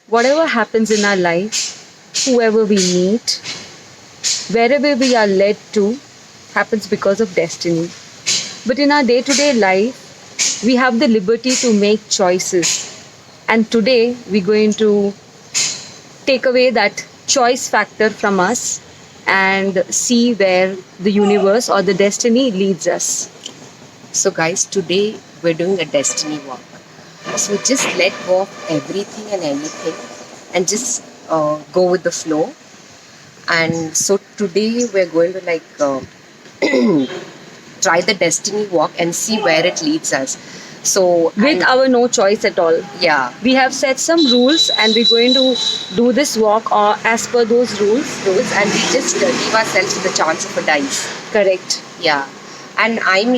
whatever happens in our life, whoever we meet, wherever we are led to, happens because of destiny. But in our day to day life, we have the liberty to make choices. And today, we're going to take away that choice factor from us and see where the universe or the destiny leads us. So, guys, today we're doing a destiny walk. So, just let go of everything and anything and just go with the flow. And so, today we're going to try the destiny walk and see where it leads us. So, With our no choice at all. yeah, We have set some rules and we're going to do this walk as per those rules. and we just give ourselves the chance of a dice. Correct. Yeah. And I'm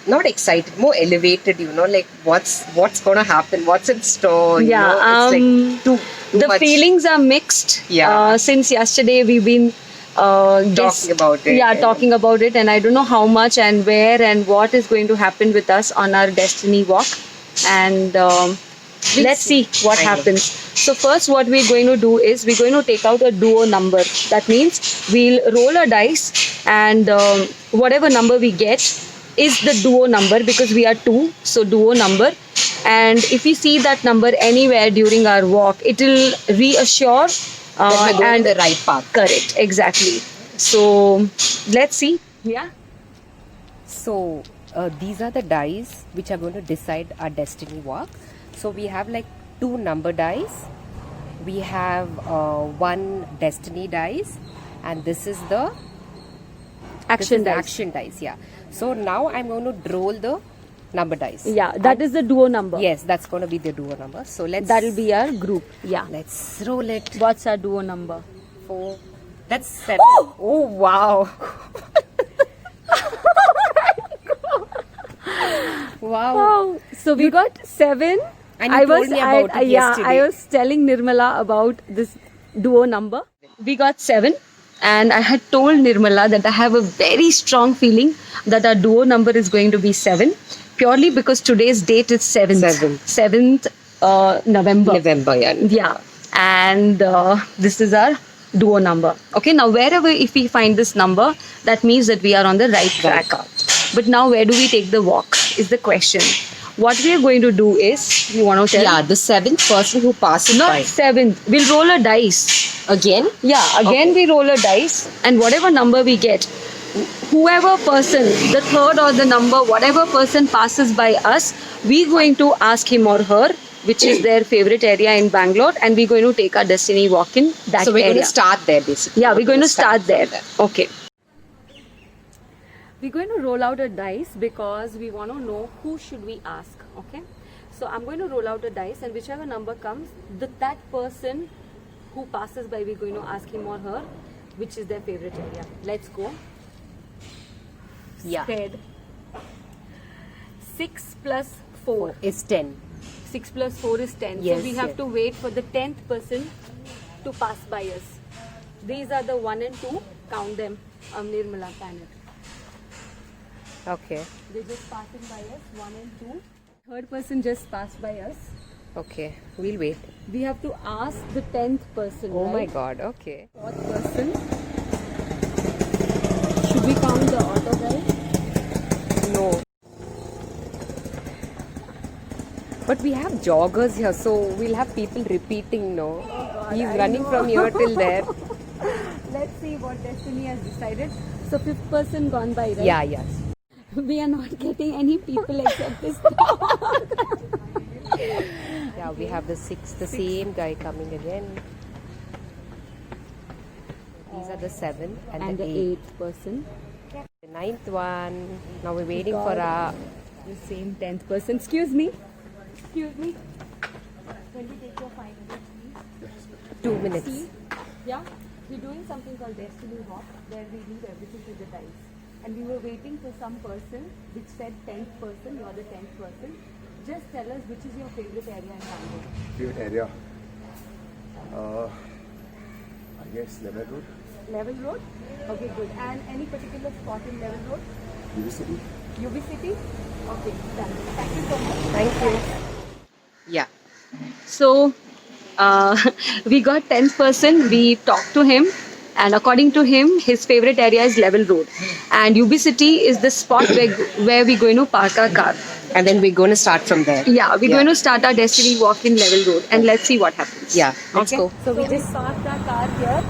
not excited, more elevated, like what's gonna happen, what's in store, Yeah, it's like too The much feelings are mixed. Yeah. Since yesterday we've been talking about it. Yeah, talking about it, and I don't know how much and where and what is going to happen with us on our destiny walk. And let's see what I know. happens. So first, what we're going to do is we're going to take out a duo number. That means we'll roll a dice, and whatever number we get is the duo number because we are two. So duo number. And if we see that number anywhere during our walk, it will reassure that we're going and to the right path. correct, exactly. So let's see. Yeah. So these are the dice which are going to decide our destiny walk. So we have like 2 number dice, we have 1 destiny dice, and this is the Action dice. action dice. Yeah. So now I'm going to roll the number dice. Yeah, that is the duo number. Yes, that's going to be the duo number. So That'll be our group. Yeah. let's roll it. What's our duo number? 4. That's 7. Oh wow. Wow. Oh, so we got 7. And you told me about it yesterday. I was telling Nirmala about this duo number. We got 7, and I had told Nirmala that I have a very strong feeling that our duo number is going to be 7, purely because today's date is 7th. 7th November. November, yeah. Yeah, and this is our duo number. Okay, now wherever if we find this number, that means that we are on the right track. But now where do we take the walk is the question. What we are going to do is, you want to tell? Yeah, the 7th person who passes Not by. 7th. We'll roll a dice. Again? Yeah, again we roll a dice, and whatever number we get, whoever person, the third or the number, whatever person passes by us, we're going to ask him or her which is their favorite area in Bangalore, and we're going to take our destiny walk in that So we're area. going to start there basically. Yeah, we're going to start there. from Okay. We're going to roll out a dice because we want to know who should we ask. Okay. So I'm going to roll out a dice, and whichever number comes, that person who passes by, we're going to ask him or her which is their favorite area. Let's go. Yeah. Spread. 6 plus 4. Is 10. 6 plus 4 is 10. Yes, so we have yes. to wait for the 10th person to pass by us. These are the 1 and 2. Count them. Nirmala panic. Okay. They're just passing by us, 1 and 2. Third person just passed by us. Okay. We'll wait. We have to ask the 10th person. Oh my right? god. Okay. Fourth person. Should we count the auto guy? No. But we have joggers here, so we'll have people repeating, no? He's running from here till there. Let's see what destiny has decided. So 5th person gone by, right? Yeah, yes. We are not getting any people except this. Yeah, we have the 6th, the same guy coming again. These are the 7th and the 8th. 8th person. The 9th one. Now we're waiting for God. our... The same 10th person. Excuse me. Excuse me. Can we take your 5 minutes, please? 2 minutes. See? Yeah. We're doing something called Destiny Walk, where we leave everything to the dice. And we were waiting for some person which said 10th person, you're the 10th person. Just tell us which is your favorite area in Bangalore. Favorite area? I guess Level Road, Level Road? Okay, good. And any particular spot in Level Road? UV City. UB City? Okay, done. Thank you so much. Thank you. Yeah. So, We got 10th person. We talked to him, and according to him, his favorite area is Level Road, and UB City is the spot where we're going to park our car. And then we're going to start from there. Yeah, we're going to start our destiny walk in Level Road, and let's see what happens. Yeah, let's Okay. go. So we just parked our car here.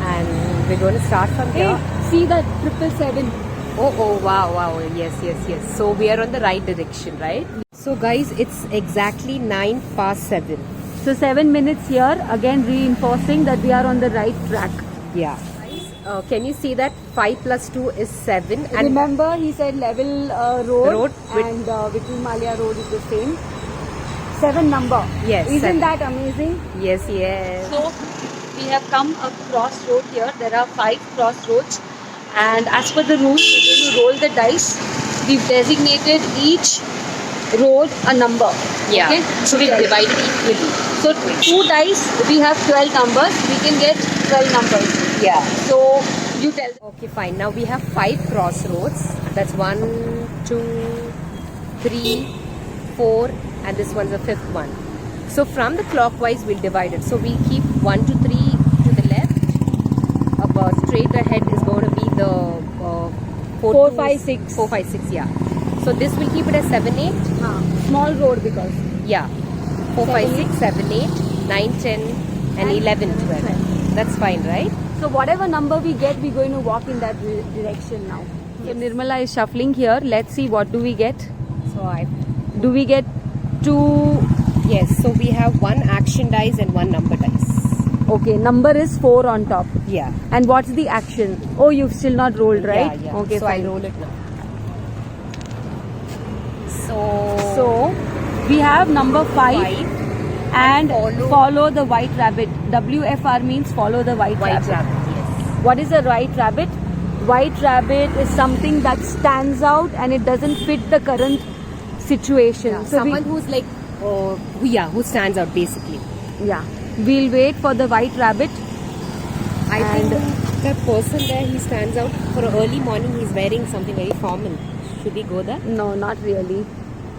and we're going to start from Hey, here. see that 777. Oh, wow. Yes. So we are on the right direction, right? So guys, it's exactly 9 past 7. So 7 minutes here, again reinforcing that we are on the right track. Yeah. Can you see that 5 plus 2 is 7? And Remember, he said Level Road, Road with- and Vittal Malia Road is the same. 7 number. Yes, Isn't 7. that amazing? yes. So we have come a crossroad here. There are 5 crossroads, and as per the rules, we're going to roll the dice. We've designated each road a number. Yeah. Okay? So we divide it equally. So 2 dice, we have 12 numbers. We can get 12 numbers. Yeah. So you tell. Okay, fine. Now we have 5 crossroads. That's 1, 2, 3, 4, and this one's the 5th one. So from the clockwise, we'll divide it. So we keep 1, 2, 3 to the left. Straight ahead is going to be the 4, 5, 6. 4, 5, 6. Yeah. So this will keep it as 7, 8. Small road because. Yeah. 4, 5, 6, 7, 8, 9, 10, and 11, 12. That's fine, right? So whatever number we get, we're going to walk in that direction now. So Nirmala is shuffling here. Let's see what do we get. So I. Do we get 2? Yes. So we have 1 action dice and 1 number dice. Okay, number is 4 on top. Yeah. And what's the action? Oh, you've still not rolled, right? Yeah. Okay, so fine. I roll it now. So we have number 5 and follow the white rabbit. WFR means follow the white rabbit. Yes. What is a white rabbit? White rabbit is something that stands out and it doesn't fit the current situation. Yeah. So Someone who's like, who stands out basically. we'll wait for the white rabbit. I And- think that person there, he stands out for an early morning. He's wearing something very formal. Should we go there? No, not really.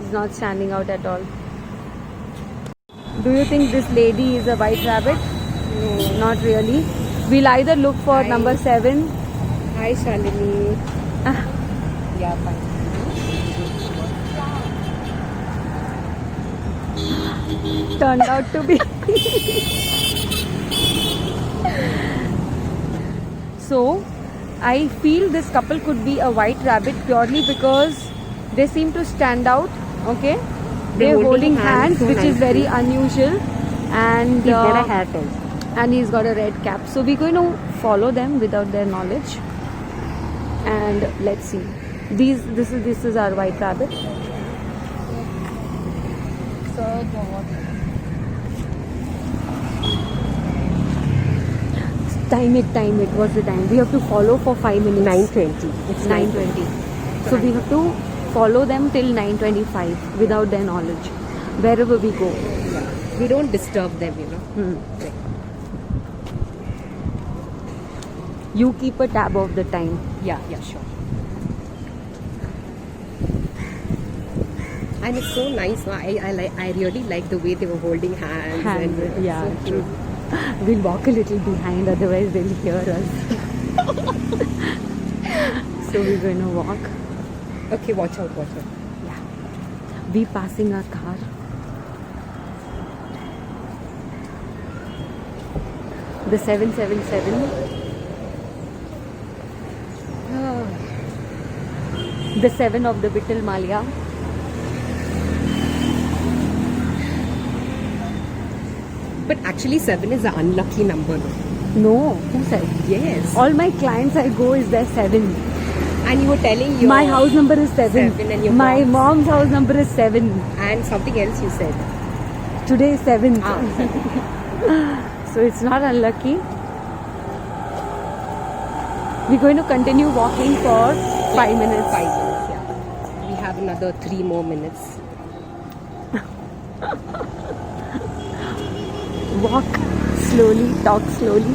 He's not standing out at all. Do you think this lady is a white rabbit? No, not really. We'll either look for Hi. number 7. Hi, Shalini. Yeah, fine. Turned out to be. So, I feel this couple could be a white rabbit purely because they seem to stand out. Okay, they're holding hands, which is very unusual, and He's got a hair tie. and he's got a red cap. So we're going to follow them without their knowledge, and let's see. This is our white rabbit. Time it. What's the time? We have to follow for 5 minutes. 9:20. It's 9:20. So we have to follow them till 9:25 without their knowledge, wherever we go. We don't disturb them, you know. You keep a tab of the time. Yeah, sure. And it's so nice. No? I really like the way they were holding hands. Hands, and yeah, so true. cute. We'll walk a little behind, otherwise they'll hear us. So we're going to walk. Okay, watch out. Yeah. We passing our car. The 777. The 7 of the Vittal Malia. But actually 7 is an unlucky number. No? No, who said? Yes. All my clients I go is there 7. And you were telling your... My house number is 7. 7 and your My mom's? mom's house number is 7. And something else you said. Today is 7th. Ah. So it's not unlucky. We're going to continue walking for 5 minutes. 5 minutes, yeah. We have another 3 more minutes. Walk slowly, talk slowly.